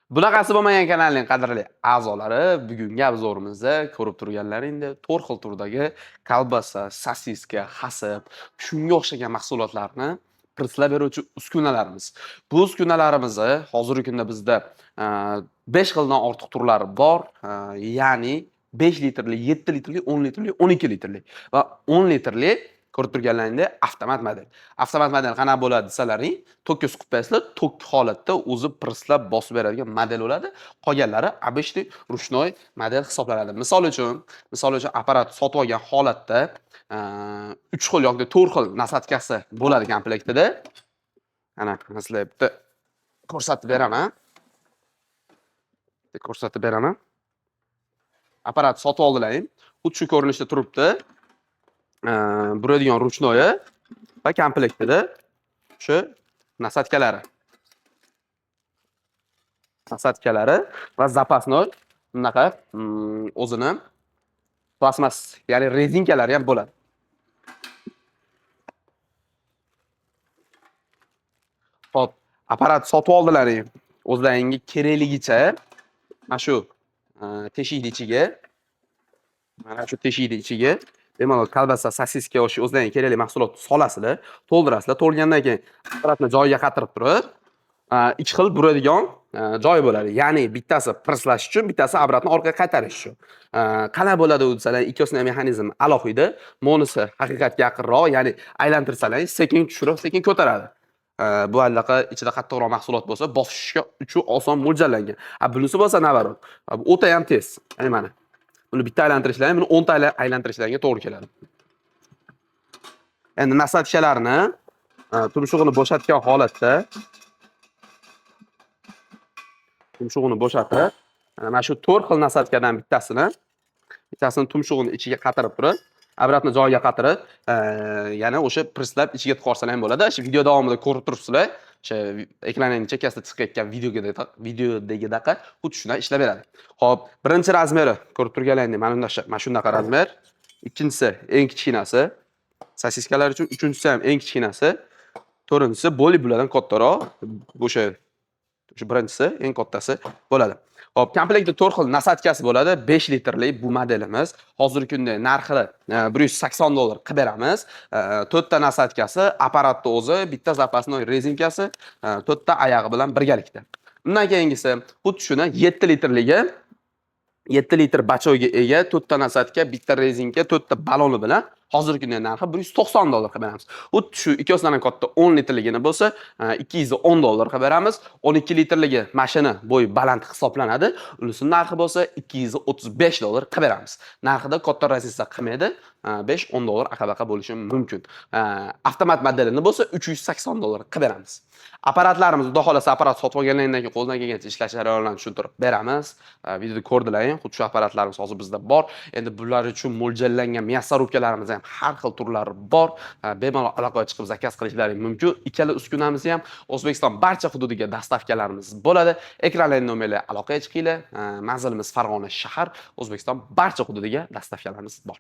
Bunaqasi bo'lmagan kanalning qadrli a'zolari, bugungi obzorimizda ko'rib turganlaringdek 4 xil turdagi kolbasa, sosiska, hasip, shunga o'xshagan mahsulotlarni prichlab beruvchi uskunalarimiz. Bu uskunalarimizni hozirgi kunda bizda 5 xildan ortiq turlari bor. Ya'ni 5 litrli, 7 litrli, 10 litrli, 12 litrli va 10 litrli ko'rib turganlaringdek avtomat model. Avtomat model qanaqa bo'ladi desalaring, tokka suqib qo'yasizlar, tok holatda o'zi prislab bosib beradigan model bo'ladi. Qolganlari обычный ручной model hisoblanadi. Misol uchun apparat sotib olgan holatda 3 xil yoki 4 xil nasatkasi bo'ladi komplektida. Ana masalan bitta ko'rsatib beraman. Apparat sotib oldilaring. Xuddi shu ko'rinishda turibdi. Buradigan ruchnoyi va komplektida shu nasatkalari va zapasnoy bunaqa o'zini plasmas, ya'ni rezinkalari ham bo'ladi. Xo'p, apparat sotib oldilaring. O'zlaringga kerakligicha mana shu teshikni ichiga, bemalol kolbasa, sosiska yoki o'zlaringga kerakli mahsulotni solasizlar, to'ldirasizlar. To'lgandan keyin apparatni joyiga qatirib turib, ikki xil buradigan joyi bo'ladi. Ya'ni bittasi prislash uchun, bittasi apparatni orqaga qaytarish uchun. Qanday bo'ladi u desalar, ikkisining mexanizmi alohida. Monisi haqiqatga yaqinroq, ya'ni aylantirsalar, sekin tushirib, sekin ko'taradi. Bu allaqa ichida qattiqroq mahsulot bo'lsa, bosishga uchun oson mo'ljallangan. Bunisi bo'lsa navarot. O'ta ham tez. Ya'ni mana. Buni bitta aylantirishlarga, buni 10 ta aylantirishlarga to'g'ri keladi. Endi nasatkalarni tumshug'ini bo'shatgan holatda bo'shatib, mana shu 4 xil nasatkadan bittasini tumshug'ini ichiga qatirib turib, apparatni joyiga qatirib, yana o'sha prislab ichiga tiqorsalar ham bo'ladi. Shu video davomida ko'rib turibsizlar. O'sha ekranning chekkasida chiqayotgan videodagidaqa xuddi shunday ishlab beradi. Xo'p, birinchi razmeri ko'rib turganlaringdek mana shunaqa razmer. Ikkinchisi eng kichkinasi, sosiskalar uchun, uchinchisi ham eng kichkinasi, to'rtinchisi bo'li bulardan kattaroq. O'sha birinchisi eng kattasi bo'ladi. Xo'p, komplektda 4 xil nasatkasi bo'ladi. 5 litrli bu modelimiz. Hozirgi kunda narxi $180 qilib beramiz. 4 ta nasatkasi, apparatni o'zi, bitta zapasnoy rezinkasi, 4 ta oyog'i bilan birgalikda. Undan keyingisi xuddi shuni 7 litrligi 7 litr bachoyga ega 4 ta nasatka, bitta rezinka, 4 ta baloni bilan hozirgi kunda narxi $190 qilib beramiz. Xuddi shu ikkosidan katta 10 litrligini bo'lsa, $210 qilib beramiz. 12 litrligi mashina bo'yi baland hisoblanadi. Unisining narxi bo'lsa $235 qilib beramiz. Narxida katta razlika qilmaydi. $5-10 aqabaqa bo'lishi mumkin. Avtomat modelini bo'lsa $380 qilib beramiz. Apparatlarimiz, xudo xolasa apparat sotib olgandan keyin qo'ldan kelgancha ishlash jarayonlarini tushuntirib beramiz. Videoda ko'rdilaring, xuddi shu apparatlarimiz hozir bizda bor. Endi bular uchun mo'ljallangan мясорубkalarimiz ham har xil turlari bor. Bemalol aloqaga chiqib zakaz qilishlaring mumkin. Ikkala uskunamiz ham O'zbekiston barcha hududiga dastavkalarimiz bo'ladi. Ekranlar nomerlarga aloqaga chiqinglar. Manzilimiz Farg'ona shahar, O'zbekiston barcha hududiga dastavkalarimiz bor.